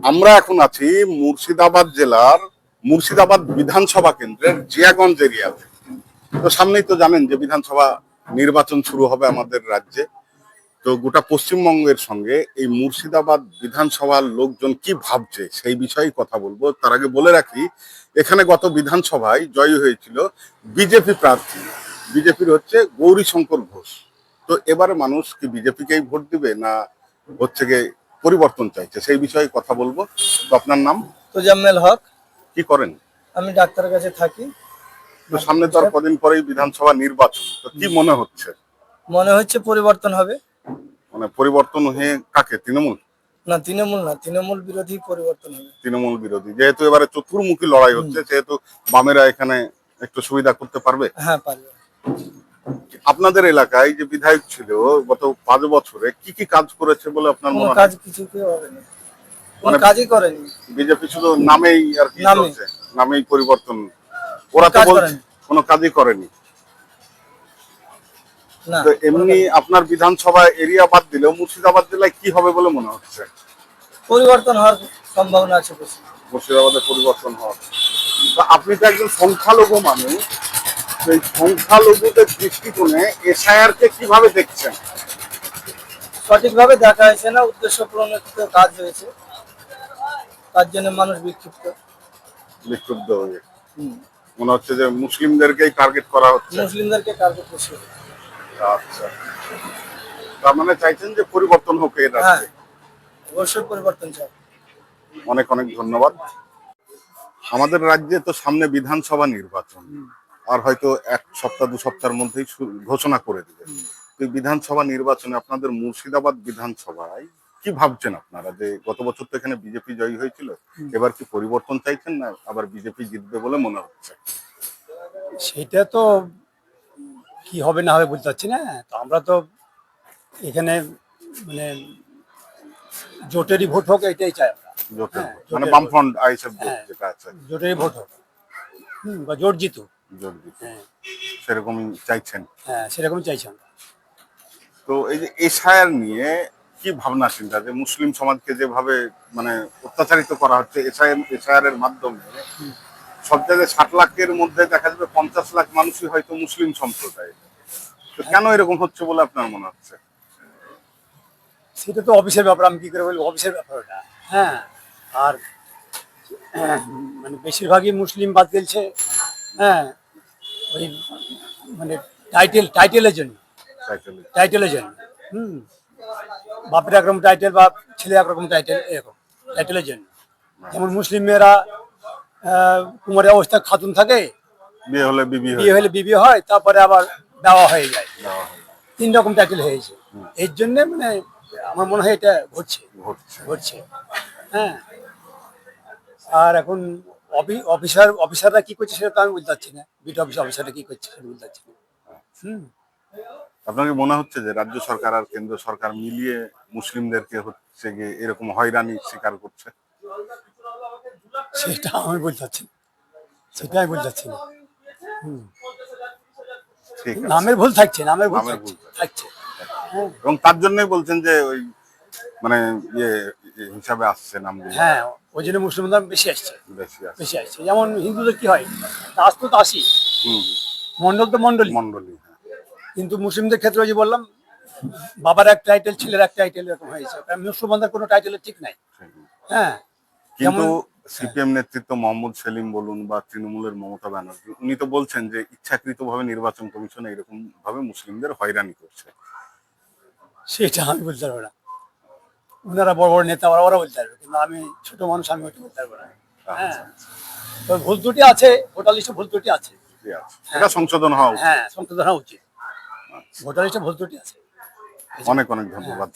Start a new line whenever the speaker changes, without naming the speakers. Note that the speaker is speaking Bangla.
আমরা এখন আছি মুর্শিদাবাদ জেলার মুর্শিদাবাদ বিধানসভা কেন্দ্রের জিয়াগঞ্জ এরিয়াতে। তো সামনেই তো জানেন যে বিধানসভা নির্বাচন শুরু হবে আমাদের রাজ্যে। তো গোটা পশ্চিমবঙ্গের সঙ্গে এই মুর্শিদাবাদ বিধানসভার লোকজন কি ভাবছে সেই বিষয়ে কথা বলবো। তার আগে বলে রাখি, এখানে গত বিধানসভায় জয়ী হয়েছিল বিজেপি প্রার্থী। বিজেপির হচ্ছে গৌরীশঙ্কর ঘোষ। তো এবারে মানুষ কি বিজেপিকেই ভোট দিবে না হচ্ছে গিয়ে পরিবর্তন চাইছে, সেই বিষয়ে কথা বলবো। তো আপনার নাম?
তোজাম্মেল হক।
কি করেন?
আমি ডাক্তারের কাছে থাকি।
তো সামনে তো আর কদিন পরেই বিধানসভা নির্বাচন, তো কি মনে হচ্ছে?
মনে হচ্ছে পরিবর্তন হবে।
মানে পরিবর্তন হয়ে কাকে? তৃণমূল?
না, তৃণমূল না, তৃণমূল বিরোধী পরিবর্তন হবে।
তৃণমূল বিরোধী, যেহেতু এবারে চতুর্মুখী লড়াই হচ্ছে, সেহেতু বামেরা এখানে একটু সুবিধা করতে পারবে।
হ্যাঁ, পারবে।
আপনাদের এলাকায় যে বিধায়ক ছিল গত 5 বছরে কি কি কাজ করেছে বলে আপনার
কোনো
মনে হয়?
কাজ কিছু কেউ হবেনি, কোনো
মানে
কাজই করেনি।
বিজেপি শুধু নামেই আর কি
নামে।
করছে, নামেই পরিবর্তন। ওরা তো
কাজ
বলছে
করেনি।
কোনো কাজই করেনি।
না,
তো এমনি আপনার বিধানসভা এরিয়া বাদ দিলেও মুর্শিদাবাদ জেলায় কি হবে বলে মনে হচ্ছে?
পরিবর্তন হওয়ার সম্ভাবনা আছে বেশি।
মুর্শিদাবাদে পরিবর্তন হওয়ার। তো আপনি তো একজন সংখ্যালঘু মানুষ, সেই সংখ্যালঘুদের দৃষ্টিকোণে এসআইআর কে কিভাবে দেখছেন?
সঠিকভাবে দেখা হয়েছে না, উদ্দেশ্য প্রণোদিত কাজ হয়েছে, তার জন্য মানুষ বিক্ষিপ্ত।
বিক্ষুব্ধ হয়ে মনে হচ্ছে যে মুসলিমদেরকেই টার্গেট করা হচ্ছে।
মুসলিমদেরকে টার্গেট করছে।
আচ্ছা, তার মানে চাইছেন যে পরিবর্তন হোক এর
হ্যাঁ,
রাজ্যে।
অবশ্যই পরিবর্তন চাই।
অনেক অনেক ধন্যবাদ। আমাদের রাজ্যে তো সামনে বিধানসভা নির্বাচন, আর হয়তো 1 সপ্তাহ 2 সপ্তাহের মধ্যেই ঘোষণা করে দিবে। তো এই বিধানসভা নির্বাচনে আপনাদের মুর্শিদাবাদ বিধানসভায় কি ভাবছেন আপনারা? যে গত বছর তো এখানে বিজেপি জয়ী হয়েছিল, এবার কি পরিবর্তন চাইছেন না আবার বিজেপি জিতবে বলে মনে হচ্ছে?
সেটা তো কি হবে না হবে বুঝতে পারছি না। তো আমরা তো এখানে মানে জোটেরই ভোট হোক এটাই চাই আমরা।
জোটের
হ্যাঁ,
মানে
জোটের
বামফ্রন্ট আইএসএফ জোট
হ্যাঁ,
যেটা আছে,
জোটেরই ভোট হোক, বা জোট জিতুক।
জোট দিতে
হ্যাঁ,
সেরকমই চাইছেন।
হ্যাঁ, সেরকমই চাইছি আমরা।
তো এই যে এসআইআর নিয়ে কি ভাবনা চিন্তা, যে মুসলিম সমাজকে যেভাবে মানে অত্যাচারিত করা হচ্ছে এসআইআর এর মাধ্যমে, সব জায়গায় 60 লাখের মধ্যে দেখা যাবে 50 লাখ মানুষই হয়তো মুসলিম সম্প্রদায়। তো কেন এরকম হচ্ছে বলে আপনার মনে হচ্ছে?
সেটা তো অফিসের ব্যাপার, আমি কি করে বলবো, অফিসের ব্যাপার ওটা। হ্যাঁ, আর মানে বেশিরভাগই মুসলিম বাদ গেছে। হ্যাঁ, ওই মানে টাইটেলের জন্য,
চাইছেন?
টাইটেলের জন্য। হুম, বাপের একরকম টাইটেল বা ছেলে একরকম টাইটেল, এরকম টাইটেলের জন্য। যেমন মুসলিম মেয়েরা কুমারী অবস্থা খাতুন থাকে,
বিয়ে হলে বিবি
বিয়ে হলে বিবি হয়, তারপরে আবার দেওয়া হয়ে যায়। 3 রকম টাইটেল হয়েছে। এর জন্য মানে আমার মনে হয় এটা ঘটছে
ঘটছে।
ঘটছে হ্যাঁ, আর এখন অফিসাররা কি করছে সেটা তো আমি বুঝতে পারছি না। বিট অফিসাররা কি করছে সেটা বুঝতে পারছি না। হুম,
আপনার কি মনে হচ্ছে যে রাজ্য সরকার আর কেন্দ্র সরকার মিলিয়ে মুসলিমদেরকে হচ্ছে গিয়ে এরকম হয়রানি শিকার করছে?
সেটা আমি বলতে পারছি না, সেটা আমি বলতে পারছি না।
ঠিক আছে।
নামের ভুল থাকছে, নামের ভুল
নামের
থাকছে
ভুল
থাকছে হ্যাঁ,
এবং তার জন্যই বলছেন যে ওই মানে ইয়ে হিসাবে আসছে নামগুলো
হ্যাঁ, ওই জন্য মুসলিমরা বেশি আসছে,
বেশি আসছে।
বেশি আসছে। যেমন হিন্দুদের কি হয়, দাস তো দাসই,
হুম,
মন্ডল তো মন্ডলই।
মন্ডলী।
কিন্তু মুসলিমদের ক্ষেত্রে ওই যে বললাম, বাবার এক টাইটেল ছেলের এক টাইটেল এরকম হয়েছে। মুসলমানদের কোনো টাইটেলের ঠিক নাই। হ্যাঁ,
কিন্তু
যেমন
সিপিএম নেতৃত্ব মোহাম্মদ সেলিম বলুন বা তৃণমূলের মমতা ব্যানার্জি, উনি তো বলছেন যে ইচ্ছাকৃতভাবে নির্বাচন কমিশন এরকম ভাবে মুসলিমদের হয়রানি করছে।
সেটা আমি বলতে পারবো না। ওনারা বড় বড় নেতা, ওরা বলতে পারবে, কিন্তু আমি ছোট মানুষ, আমি ওটা বলতে পারবো না। হ্যাঁ, তো ভুল ত্রুটি আছে, ভোটার লিস্টে ভুল ত্রুটি আছে।
ঠিক আছে, এটা সংশোধন হওয়া উচিত।
হ্যাঁ, সংশোধন হওয়া উচিত। ভোটার লিস্টে ভুল ত্রুটি আছে।
অনেক অনেক ধন্যবাদ।